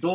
2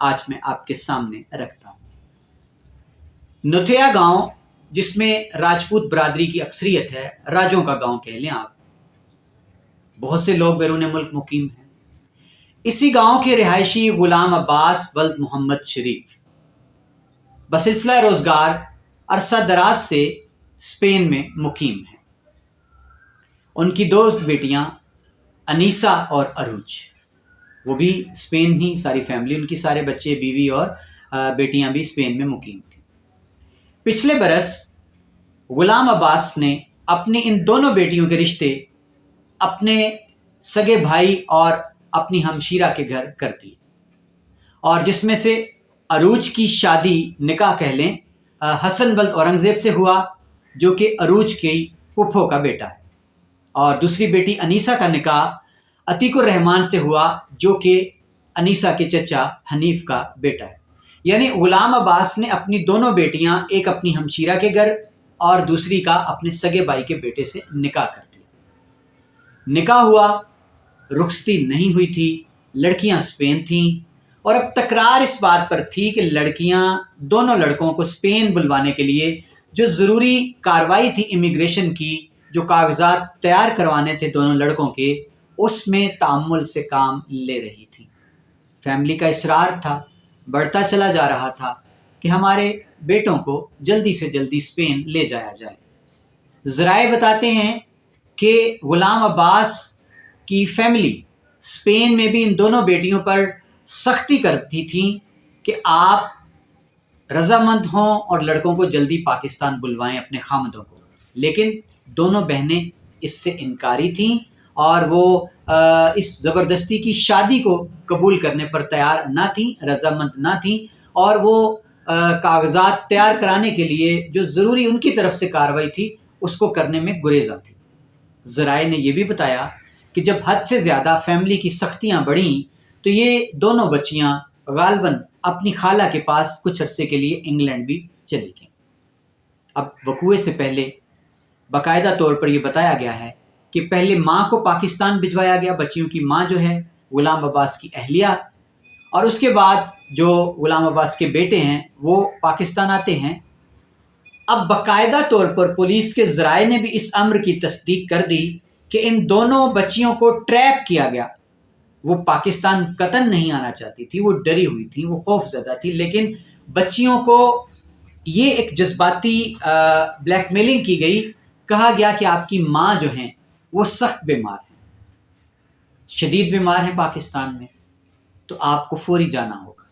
آج میں آپ کے سامنے رکھتا ہوں۔ نوتھیا گاؤں جس میں راجپوت برادری کی اکثریت ہے، راجوں کا گاؤں کہہ لیں آپ، بہت سے لوگ بیرون ملک مقیم ہیں۔ اسی گاؤں کے رہائشی غلام عباس ولد محمد شریف بسلسلہ روزگار عرصہ دراز سے اسپین میں مقیم ہیں۔ ان کی 2 بیٹیاں انیسا اور عروج، وہ بھی اسپین ہی، ساری فیملی ان کی، سارے بچے، بیوی اور بیٹیاں بھی اسپین میں مقیم تھیں۔ پچھلے برس غلام عباس نے اپنی ان دونوں بیٹیوں کے رشتے اپنے سگے بھائی اور اپنی ہمشیرہ کے گھر کر دیے، اور جس میں سے عروج کی شادی، نکاح کہہ لیں، حسن ولد اورنگزیب سے ہوا، جو کہ عروج کی پھپھو کا بیٹا ہے، اور دوسری بیٹی انیسا کا نکاح عتیق الرحمان سے ہوا، جو کہ انیسا کے چچا حنیف کا بیٹا ہے۔ یعنی غلام عباس نے اپنی دونوں بیٹیاں، ایک اپنی ہمشیرہ کے گھر اور دوسری کا اپنے سگے بھائی کے بیٹے سے نکاح کر دیا۔ نکاح ہوا، رخصتی نہیں ہوئی تھی، لڑکیاں اسپین تھیں، اور اب تکرار اس بات پر تھی کہ لڑکیاں دونوں لڑکوں کو اسپین بلوانے کے لیے جو ضروری کارروائی تھی امیگریشن کی، جو کاغذات تیار کروانے تھے دونوں لڑکوں کے، اس میں تعمل سے کام لے رہی تھی۔ فیملی کا اصرار تھا، بڑھتا چلا جا رہا تھا کہ ہمارے بیٹوں کو جلدی سے جلدی اسپین لے جایا جائے۔ ذرائع بتاتے ہیں کہ غلام عباس کی فیملی اسپین میں بھی ان دونوں بیٹیوں پر سختی کرتی تھیں کہ آپ رضامند ہوں اور لڑکوں کو جلدی پاکستان بلوائیں اپنے خامندوں کو، لیکن دونوں بہنیں اس سے انکاری تھیں، اور وہ اس زبردستی کی شادی کو قبول کرنے پر تیار نہ تھیں، رضامند نہ تھیں، اور وہ کاغذات تیار کرانے کے لیے جو ضروری ان کی طرف سے کارروائی تھی اس کو کرنے میں گریزاں تھی۔ ذرائع نے یہ بھی بتایا کہ جب حد سے زیادہ فیملی کی سختیاں بڑھیں تو یہ دونوں بچیاں غالباً اپنی خالہ کے پاس کچھ عرصے کے لیے انگلینڈ بھی چلی گئیں۔ اب وقوعے سے پہلے باقاعدہ طور پر یہ بتایا گیا ہے کہ پہلے ماں کو پاکستان بھجوایا گیا، بچیوں کی ماں جو ہے غلام عباس کی اہلیہ، اور اس کے بعد جو غلام عباس کے بیٹے ہیں وہ پاکستان آتے ہیں۔ اب باقاعدہ طور پر پولیس کے ذرائع نے بھی اس امر کی تصدیق کر دی کہ ان دونوں بچیوں کو ٹریپ کیا گیا۔ وہ پاکستان قطعاً نہیں آنا چاہتی تھی، وہ ڈری ہوئی تھی، وہ خوف زدہ تھی، لیکن بچیوں کو یہ ایک جذباتی بلیک میلنگ کی گئی، کہا گیا کہ آپ کی ماں جو ہیں وہ سخت بیمار ہیں، شدید بیمار ہیں پاکستان میں، تو آپ کو فوری جانا ہوگا۔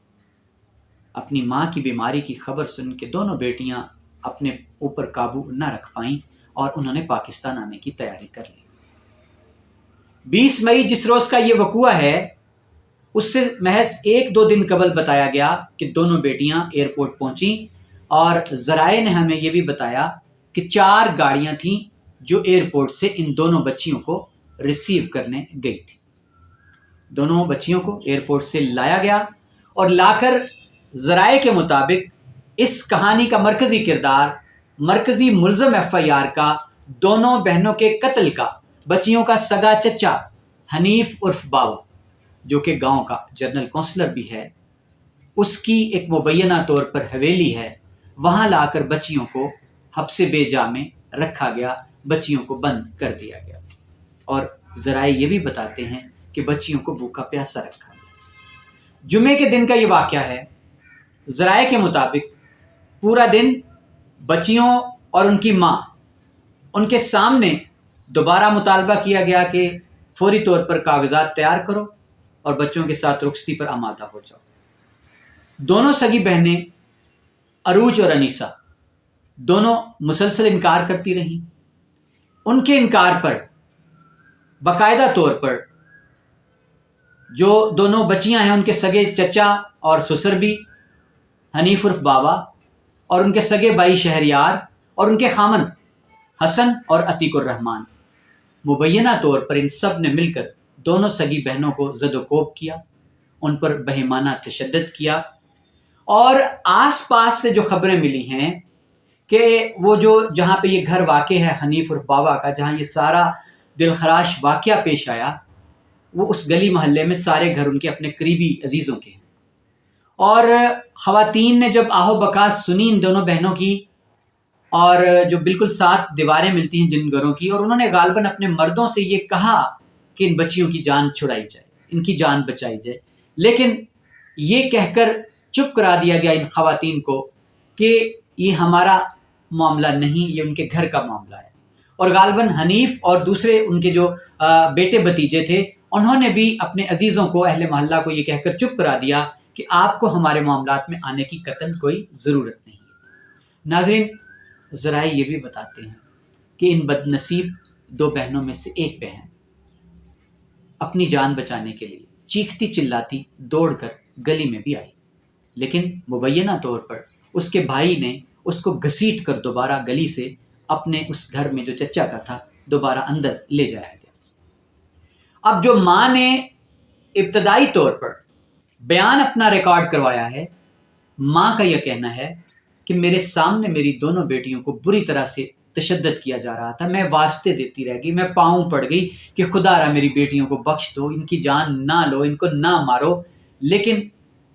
اپنی ماں کی بیماری کی خبر سن کے دونوں بیٹیاں اپنے اوپر قابو نہ رکھ پائیں اور انہوں نے پاکستان آنے کی تیاری کر لی۔ 20 مئی جس روز کا یہ وقوعہ ہے، اس سے محض 1-2 دن قبل بتایا گیا کہ دونوں بیٹیاں ایئرپورٹ پہنچیں، اور ذرائع نے ہمیں یہ بھی بتایا کہ 4 گاڑیاں تھیں جو ایئرپورٹ سے ان دونوں بچیوں کو ریسیو کرنے گئی تھی۔ دونوں بچیوں کو ایئرپورٹ سے لایا گیا، اور لا کر ذرائع کے مطابق اس کہانی کا مرکزی کردار، مرکزی ملزم FIR کا دونوں بہنوں کے قتل کا بچیوں کا سگا چچا حنیف عرف بابا، جو کہ گاؤں کا جنرل کونسلر بھی ہے، اس کی ایک مبینہ طور پر حویلی ہے، وہاں لا کر بچیوں کو حبس بے جا میں رکھا گیا، بچیوں کو بند کر دیا گیا، اور ذرائع یہ بھی بتاتے ہیں کہ بچیوں کو بھوکا پیاسا رکھا گیا۔ جمعے کے دن کا یہ واقعہ ہے۔ ذرائع کے مطابق پورا دن بچیوں اور ان کی ماں، ان کے سامنے دوبارہ مطالبہ کیا گیا کہ فوری طور پر کاغذات تیار کرو اور بچوں کے ساتھ رخصتی پر آمادہ ہو جاؤ۔ دونوں سگی بہنیں عروج اور انیسا دونوں مسلسل انکار کرتی رہیں۔ ان کے انکار پر باقاعدہ طور پر جو دونوں بچیاں ہیں، ان کے سگے چچا اور سسر بھی حنیف عرف بابا، اور ان کے سگے بھائی شہریار، اور ان کے خامند حسن اور عتیق الرحمان، مبینہ طور پر ان سب نے مل کر دونوں سگی بہنوں کو زد و کوب کیا، ان پر بہیمانہ تشدد کیا، اور آس پاس سے جو خبریں ملی ہیں کہ وہ جہاں پہ یہ گھر واقع ہے حنیف عرف بابا کا، جہاں یہ سارا دلخراش واقعہ پیش آیا، وہ اس گلی محلے میں سارے گھر ان کے اپنے قریبی عزیزوں کے ہیں، اور خواتین نے جب آہو بکاس سنی ان دونوں بہنوں کی، اور جو بالکل 7 دیواریں ملتی ہیں جن گھروں کی، اور انہوں نے غالباً اپنے مردوں سے یہ کہا کہ ان بچیوں کی جان چھڑائی جائے، ان کی جان بچائی جائے، لیکن یہ کہہ کر چپ کرا دیا گیا ان خواتین کو کہ یہ ہمارا معاملہ نہیں، یہ ان کے گھر کا معاملہ ہے۔ اور غالباً حنیف اور دوسرے ان کے جو بیٹے بتیجے تھے، انہوں نے بھی اپنے عزیزوں کو، اہل محلہ کو یہ کہہ کر چپ کرا دیا کہ آپ کو ہمارے معاملات میں آنے کی قطعاً کوئی ضرورت نہیں ہے۔ ناظرین، ذرائع یہ بھی بتاتے ہیں کہ ان بد نصیب 2 بہنوں میں سے ایک بہن اپنی جان بچانے کے لیے چیختی چلاتی دوڑ کر گلی میں بھی آئی، لیکن مبینہ طور پر اس کے بھائی نے اس کو گھسیٹ کر دوبارہ گلی سے اپنے اس گھر میں جو چچا کا تھا دوبارہ اندر لے جایا گیا۔ اب جو ماں نے ابتدائی طور پر بیان اپنا ریکارڈ کروایا ہے، ماں کا یہ کہنا ہے کہ میرے سامنے میری دونوں بیٹیوں کو بری طرح سے تشدد کیا جا رہا تھا، میں واسطے دیتی رہ گئی، میں پاؤں پڑ گئی کہ خدا را میری بیٹیوں کو بخش دو، ان کی جان نہ لو، ان کو نہ مارو، لیکن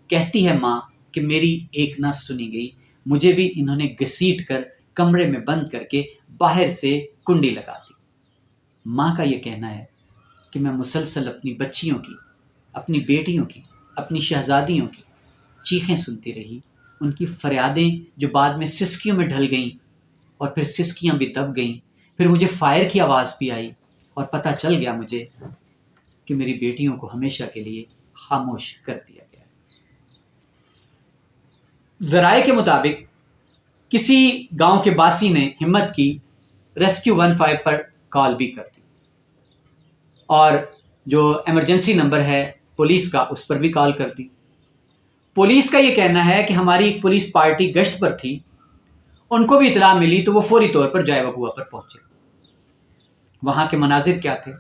کہتی ہے ماں کہ میری ایک نہ سنی گئی، مجھے بھی انہوں نے گھسیٹ کر کمرے میں بند کر کے باہر سے کنڈی لگا دی۔ ماں کا یہ کہنا ہے کہ میں مسلسل اپنی بچیوں کی، اپنی بیٹیوں کی، اپنی شہزادیوں کی چیخیں سنتی رہی، ان کی فریادیں جو بعد میں سسکیوں میں ڈھل گئیں اور پھر سسکیاں بھی دب گئیں، پھر مجھے فائر کی آواز بھی آئی اور پتہ چل گیا مجھے کہ میری بیٹیوں کو ہمیشہ کے لیے خاموش کر دیا گیا۔ ذرائع کے مطابق کسی گاؤں کے باسی نے ہمت کی، ریسکیو 15 پر کال بھی کر دی، اور جو ایمرجنسی نمبر ہے پولیس کا اس پر بھی کال کر دی۔ پولیس کا یہ کہنا ہے کہ ہماری ایک پولیس پارٹی گشت پر تھی، ان کو بھی اطلاع ملی تو وہ فوری طور پر جائے وقوع پر پہنچے۔ وہاں کے مناظر کیا تھے؟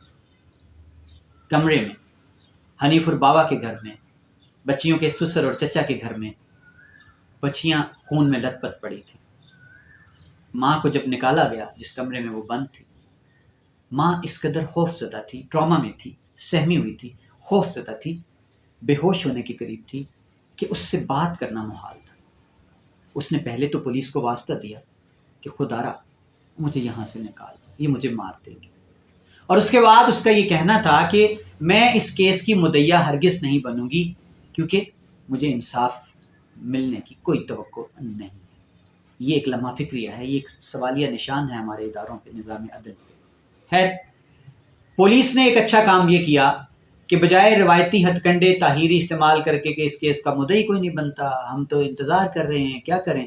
کمرے میں، حنیف اور بابا کے گھر میں، بچیوں کے سسر اور چچا کے گھر میں بچیاں خون میں لت پت پڑی تھیں۔ ماں کو جب نکالا گیا جس کمرے میں وہ بند تھی، ماں اس قدر خوف زدہ تھی، ٹراما میں تھی، سہمی ہوئی تھی، خوف زدہ تھی، بے ہوش ہونے کے قریب تھی کہ اس سے بات کرنا محال تھا۔ اس نے پہلے تو پولیس کو واسطہ دیا کہ خدا را مجھے یہاں سے نکال، یہ مجھے مار دیں گے، اور اس کے بعد اس کا یہ کہنا تھا کہ میں اس کیس کی مدعیہ ہرگز نہیں بنوں گی کیونکہ مجھے انصاف ملنے کی کوئی توقع نہیں ہے۔ یہ ایک لمحہ فکریہ ہے، یہ ایک سوالیہ نشان ہے ہمارے اداروں پہ، نظام عدل پہ۔ خیر، پولیس نے ایک اچھا کام یہ کیا کہ بجائے روایتی ہتھ کنڈے تاہیری استعمال کر کے کہ اس کیس کا مدعی کوئی نہیں بنتا، ہم تو انتظار کر رہے ہیں، کیا کریں،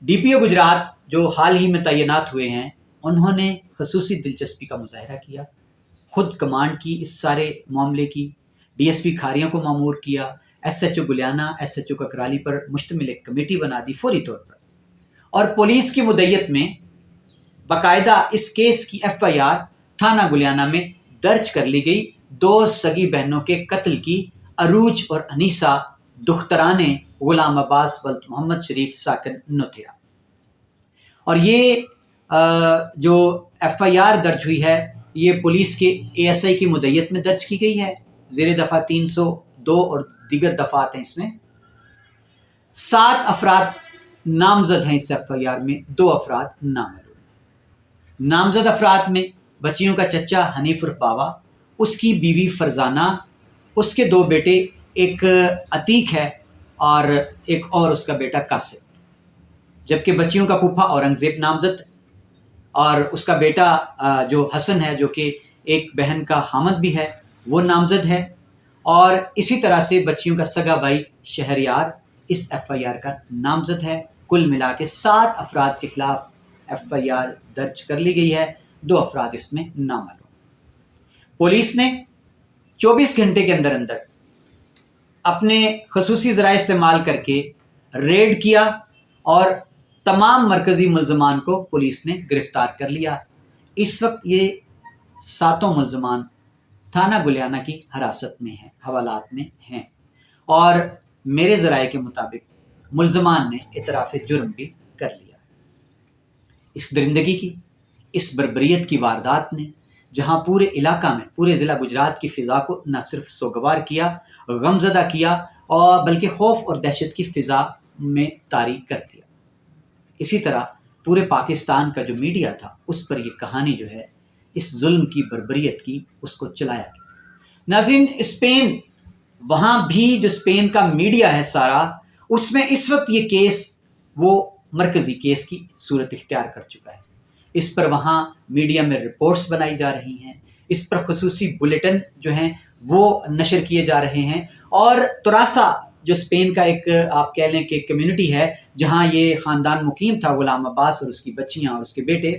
ڈی پی او گجرات جو حال ہی میں تعینات ہوئے ہیں انہوں نے خصوصی دلچسپی کا مظاہرہ کیا، خود کمانڈ کی اس سارے معاملے کی، ڈی ایس پی کھاریوں کو مامور کیا، S H O Gulyana, S H O Kakrali پر مشتمل ایک کمیٹی بنا دی فوری طور پر، اور پولیس کی مدعیت میں باقاعدہ اس کیس کی ایف آئی آر تھانہ گلیانہ میں درج کر لی گئی 2 سگی بہنوں کے قتل کی، عروج اور انیسہ دختران غلام عباس ولد محمد شریف ساکن نوتھیا۔ اور یہ جو ایف آئی آر درج ہوئی ہے یہ پولیس کے اے ایس آئی کی مدعیت میں درج کی گئی ہے، زیر دفعہ 302 اور دیگر دفعات ہیں اس میں۔ 7 افراد نامزد ہیں اس ایف آئی آر میں، 2 افراد نامعلوم ہیں۔ نامزد افراد میں بچیوں کا چچا حنیف عرف بابا، اس کی بیوی فرزانہ، اس کے 2 بیٹے، ایک عتیق ہے اور ایک اور اس کا بیٹا قاسم، جبکہ بچیوں کا پھوپھا اورنگزیب نامزد، اور اس کا بیٹا جو حسن ہے جو کہ ایک بہن کا خامد بھی ہے وہ نامزد ہے، اور اسی طرح سے بچیوں کا سگا بھائی شہریار اس ایف آئی آر کا نامزد ہے۔ کل ملا کے 7 افراد کے خلاف ایف آئی آر درج کر لی گئی ہے، 2 افراد اس میں نامعلوم۔ پولیس نے 24 گھنٹے کے اندر اندر اپنے خصوصی ذرائع استعمال کر کے ریڈ کیا اور تمام مرکزی ملزمان کو پولیس نے گرفتار کر لیا۔ اس وقت یہ 7 ملزمان تھانہ گلیانہ کی حراست میں ہیں، حوالات میں ہیں، اور میرے ذرائع کے مطابق ملزمان نے اعتراف جرم بھی کر لیا۔ اس درندگی کی، اس بربریت کی واردات نے جہاں پورے علاقہ میں، پورے ضلع گجرات کی فضا کو نہ صرف سوگوار کیا، غمزدہ کیا اور بلکہ خوف اور دہشت کی فضا میں طاری کر دیا۔ اسی طرح پورے پاکستان کا جو میڈیا تھا اس پر یہ کہانی جو ہے اس ظلم کی بربریت کی اس کو چلایا گیا۔ ناظرین، اسپین، وہاں بھی جو اسپین کا میڈیا ہے سارا، اس میں اس وقت یہ کیس وہ مرکزی کیس کی صورت اختیار کر چکا ہے۔ اس پر وہاں میڈیا میں رپورٹس بنائی جا رہی ہیں، اس پر خصوصی بلیٹن جو ہیں وہ نشر کیے جا رہے ہیں، اور تراسا جو اسپین کا ایک آپ کہہ لیں کہ کمیونٹی ہے جہاں یہ خاندان مقیم تھا، غلام عباس اور اس کی بچیاں اور اس کے بیٹے،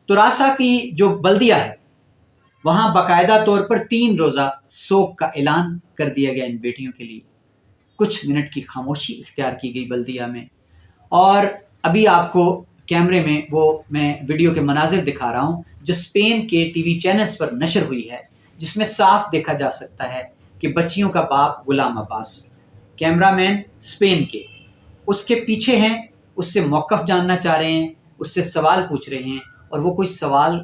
تراسا کی جو بلدیہ ہے وہاں باقاعدہ طور پر 3 روزہ سوگ کا اعلان کر دیا گیا ان بیٹیوں کے لیے۔ کچھ منٹ کی خاموشی اختیار کی گئی بلدیہ میں، اور ابھی آپ کو کیمرے میں وہ میں ویڈیو کے مناظر دکھا رہا ہوں جو اسپین کے ٹی وی چینلز پر نشر ہوئی ہے، جس میں صاف دیکھا جا سکتا ہے کہ بچیوں کا باپ غلام عباس، کیمرہ مین اسپین کے، اس کے پیچھے ہیں، اس سے موقف جاننا چاہ رہے ہیں، اس سے سوال پوچھ رہے ہیں، اور وہ کوئی سوال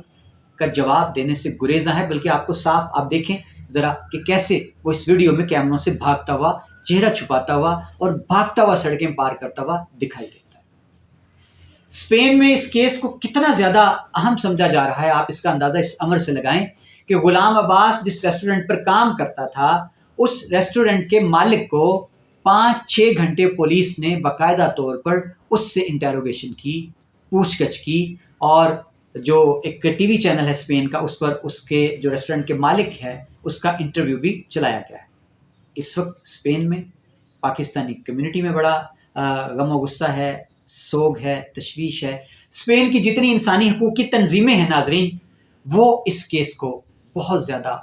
کا جواب دینے سے گریزاں ہے، بلکہ آپ کو صاف آپ دیکھیں ذرا کہ کیسے وہ اس ویڈیو میں کیمروں سے بھاگتا ہوا، چہرہ چھپاتا ہوا اور بھاگتا ہوا سڑکیں پار کرتا ہوا دکھائی دیتا ہے۔ اسپین میں اس کیس کو کتنا زیادہ اہم سمجھا جا رہا ہے، آپ اس کا اندازہ اس امر سے لگائیں کہ غلام عباس جس ریسٹورنٹ پر کام کرتا تھا، اس ریسٹورنٹ کے مالک کو 5-6 گھنٹے پولیس نے باقاعدہ طور پر اس سے انٹیروگیشن کی، پوچھ گچھ کی، اور جو ایک ٹی وی چینل ہے اسپین کا اس پر اس کے جو ریسٹورنٹ کے مالک ہے اس کا انٹرویو بھی چلایا گیا ہے۔ اس وقت اسپین میں پاکستانی کمیونٹی میں بڑا غم و غصہ ہے، سوگ ہے، تشویش ہے۔ اسپین کی جتنی انسانی حقوق کی تنظیمیں ہیں ناظرین، وہ اس کیس کو بہت زیادہ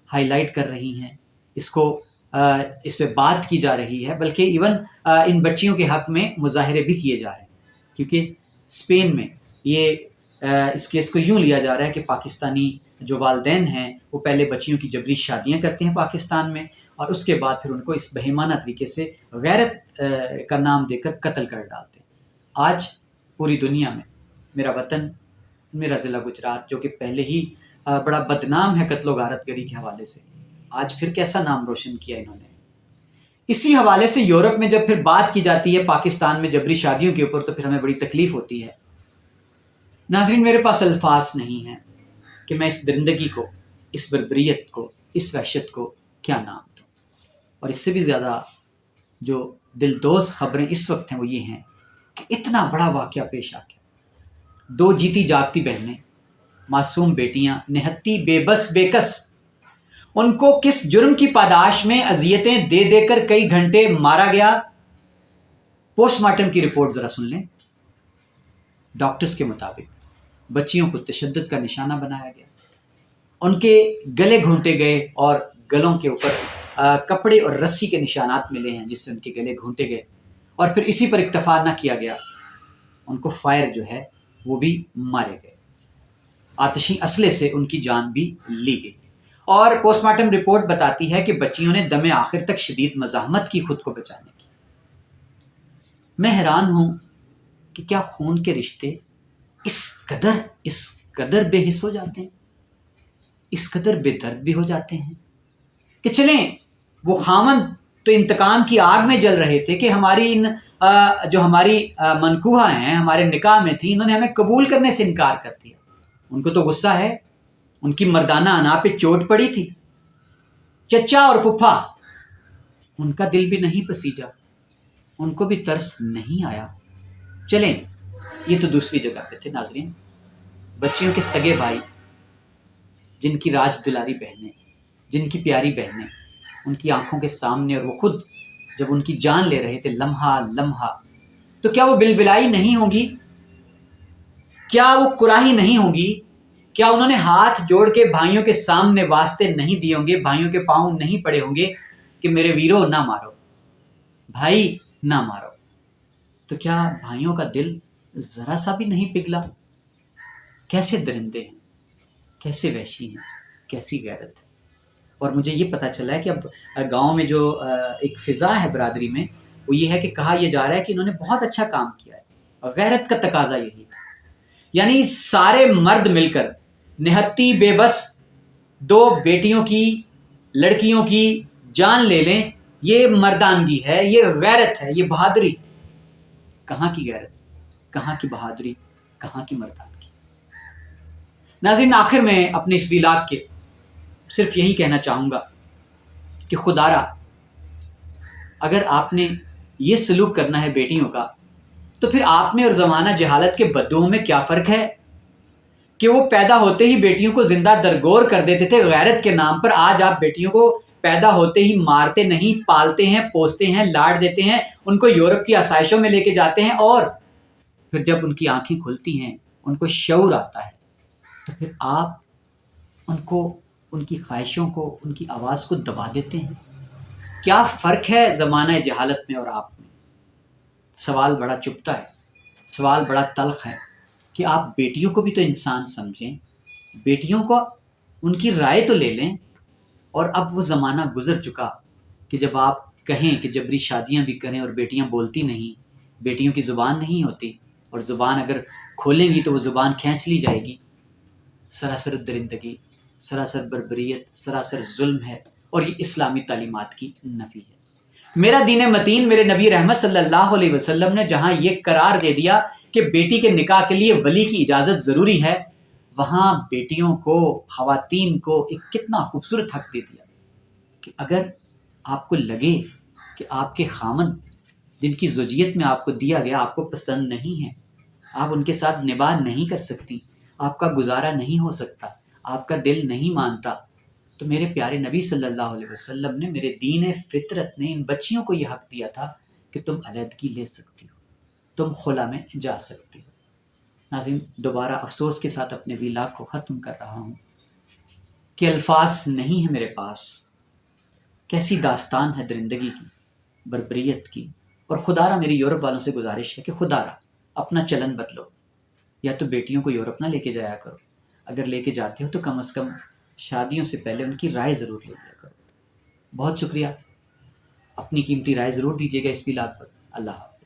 ہائی لائٹ کر رہی ہیں، اس پہ بات کی جا رہی ہے، بلکہ ایون ان بچیوں کے حق میں مظاہرے بھی کیے جا رہے ہیں، کیونکہ اسپین میں یہ اس کیس کو یوں لیا جا رہا ہے کہ پاکستانی جو والدین ہیں وہ پہلے بچیوں کی جبری شادیاں کرتے ہیں پاکستان میں، اور اس کے بعد پھر ان کو اس بہیمانہ طریقے سے غیرت کا نام دے کر قتل کر ڈالتے ہیں۔ آج پوری دنیا میں میرا وطن، میرا ضلع گجرات، جو کہ پہلے ہی بڑا بدنام ہے قتل و غارت گری کے حوالے سے، آج پھر کیسا نام روشن کیا انہوں نے۔ اسی حوالے سے یورپ میں جب پھر بات کی جاتی ہے پاکستان میں جبری شادیوں کے اوپر، تو پھر ہمیں بڑی تکلیف ہوتی ہے۔ ناظرین، میرے پاس الفاظ نہیں ہیں کہ میں اس درندگی کو، اس بربریت کو، اس وحشت کو کیا نام دوں، اور اس سے بھی زیادہ جو دلدوز خبریں اس وقت ہیں وہ یہ ہیں کہ اتنا بڑا واقعہ پیش آ گیا۔ 2 جیتی جاگتی بہنیں، معصوم بیٹیاں، نہتی بے بس بے کس، ان کو کس جرم کی پاداش میں اذیتیں دے دے کر کئی گھنٹے مارا گیا۔ پوسٹ مارٹم کی رپورٹ ذرا سن لیں۔ ڈاکٹرز کے مطابق بچیوں کو تشدد کا نشانہ بنایا گیا، ان کے گلے گھونٹے گئے اور گلوں کے اوپر کپڑے اور رسی کے نشانات ملے ہیں جس سے ان کے گلے گھونٹے گئے، اور پھر اسی پر اکتفا نہ کیا گیا، ان کو فائر جو ہے وہ بھی مارے گئے، آتشی اسلحے سے ان کی جان بھی لی گئی۔ اور پوسٹ مارٹم رپورٹ بتاتی ہے کہ بچیوں نے دم آخر تک شدید مزاحمت کی خود کو بچانے کی۔ میں حیران ہوں کہ کیا خون کے رشتے اس قدر بے حس ہو جاتے ہیں، اس قدر بے درد بھی ہو جاتے ہیں کہ چلیں وہ خاوند تو انتقام کی آگ میں جل رہے تھے کہ ہماری جو ہماری منکوحہ ہیں ہمارے نکاح میں تھی، انہوں نے ہمیں قبول کرنے سے انکار کر دیا۔ ان کو تو غصہ ہے، ان کی مردانہ انا پہ چوٹ پڑی تھی، چچا اور پھپھا، ان کا دل بھی نہیں پسیجا، ان کو بھی ترس نہیں آیا۔ چلیں یہ تو دوسری جگہ پہ تھے ناظرین، بچیوں کے سگے بھائی، جن کی راج دلاری بہنیں، جن کی پیاری بہنیں، ان کی آنکھوں کے سامنے، اور وہ خود جب ان کی جان لے رہے تھے لمحہ لمحہ، تو کیا وہ بلبلائی نہیں ہوں گی؟ کیا وہ کراہی نہیں ہوں گی؟ کیا انہوں نے ہاتھ جوڑ کے بھائیوں کے سامنے واسطے نہیں دیے ہوں گے، بھائیوں کے پاؤں نہیں پڑے ہوں گے کہ میرے ویرو نہ مارو، بھائی نہ مارو؟ تو کیا بھائیوں کا دل ذرا سا بھی نہیں پگھلا؟ کیسے درندے ہیں، کیسے وحشی ہیں، کیسی غیرت ہے۔ اور مجھے یہ پتہ چلا ہے کہ اب گاؤں میں جو ایک فضا ہے برادری میں، وہ یہ ہے کہ کہا یہ جا رہا ہے کہ انہوں نے بہت اچھا کام کیا ہے، غیرت کا تقاضا یہی تھا، یعنی سارے مرد مل کر نہتی بے بس 2 بیٹیوں کی، لڑکیوں کی جان لے لیں، یہ مردانگی ہے، یہ غیرت ہے، یہ بہادری ہے۔ کہاں کی غیرت، کہاں کی بہادری، کہاں کی مردانگی؟ ناظرین، آخر میں اپنے اس ویلاگ کے صرف یہی کہنا چاہوں گا کہ خدا را اگر آپ نے یہ سلوک کرنا ہے بیٹیوں کا، تو پھر آپ میں اور زمانہ جہالت کے بدوؤں میں کیا فرق ہے کہ وہ پیدا ہوتے ہی بیٹیوں کو زندہ درگور کر دیتے تھے غیرت کے نام پر۔ آج آپ بیٹیوں کو پیدا ہوتے ہی مارتے نہیں، پالتے ہیں، پوستے ہیں، لاڈ دیتے ہیں، ان کو یورپ کی آسائشوں میں لے کے جاتے ہیں، اور پھر جب ان کی آنکھیں کھلتی ہیں، ان کو شعور آتا ہے، تو پھر آپ ان کو، ان کی خواہشوں کو، ان کی آواز کو دبا دیتے ہیں۔ کیا فرق ہے زمانہ جہالت میں اور آپ میں؟ سوال بڑا چبھتا ہے، سوال بڑا تلخ ہے کہ آپ بیٹیوں کو بھی تو انسان سمجھیں، بیٹیوں کو ان کی رائے تو لے لیں۔ اور اب وہ زمانہ گزر چکا کہ جب آپ کہیں کہ جبری شادیاں بھی کریں اور بیٹیاں بولتی نہیں، بیٹیوں کی زبان نہیں ہوتی، اور زبان اگر کھولیں گی تو وہ زبان کھینچ لی جائے گی۔ سراسر درندگی، سراسر بربریت، سراسر ظلم ہے، اور یہ اسلامی تعلیمات کی نفی ہے۔ میرا دین متین، میرے نبی رحمت صلی اللہ علیہ وسلم نے جہاں یہ قرار دے دیا کہ بیٹی کے نکاح کے لیے ولی کی اجازت ضروری ہے، وہاں بیٹیوں کو، خواتین کو ایک کتنا خوبصورت حق دے دیا کہ اگر آپ کو لگے کہ آپ کے خامند جن کی زوجیت میں آپ کو دیا گیا آپ کو پسند نہیں ہے، آپ ان کے ساتھ نباہ نہیں کر سکتی، آپ کا گزارا نہیں ہو سکتا، آپ کا دل نہیں مانتا، تو میرے پیارے نبی صلی اللہ علیہ وسلم نے، میرے دین فطرت نے ان بچیوں کو یہ حق دیا تھا کہ تم علیحدگی لے سکتی ہو، تم خلا میں جا سکتی ہو۔ ناظرین، دوبارہ افسوس کے ساتھ اپنے ویلاگ کو ختم کر رہا ہوں کہ الفاظ نہیں ہے میرے پاس۔ کیسی داستان ہے درندگی کی، بربریت کی، اور خدا را میری یورپ والوں سے گزارش ہے کہ خدا را اپنا چلن بدلو، یا تو بیٹیوں کو یورپ نہ لے کے جایا کرو، اگر لے کے جاتے ہو تو کم از کم شادیوں سے پہلے ان کی رائے ضرور لے لیا کرو۔ بہت شکریہ، اپنی قیمتی رائے ضرور دیجیے گا اس ویلاگ پر۔ اللہ حافظ۔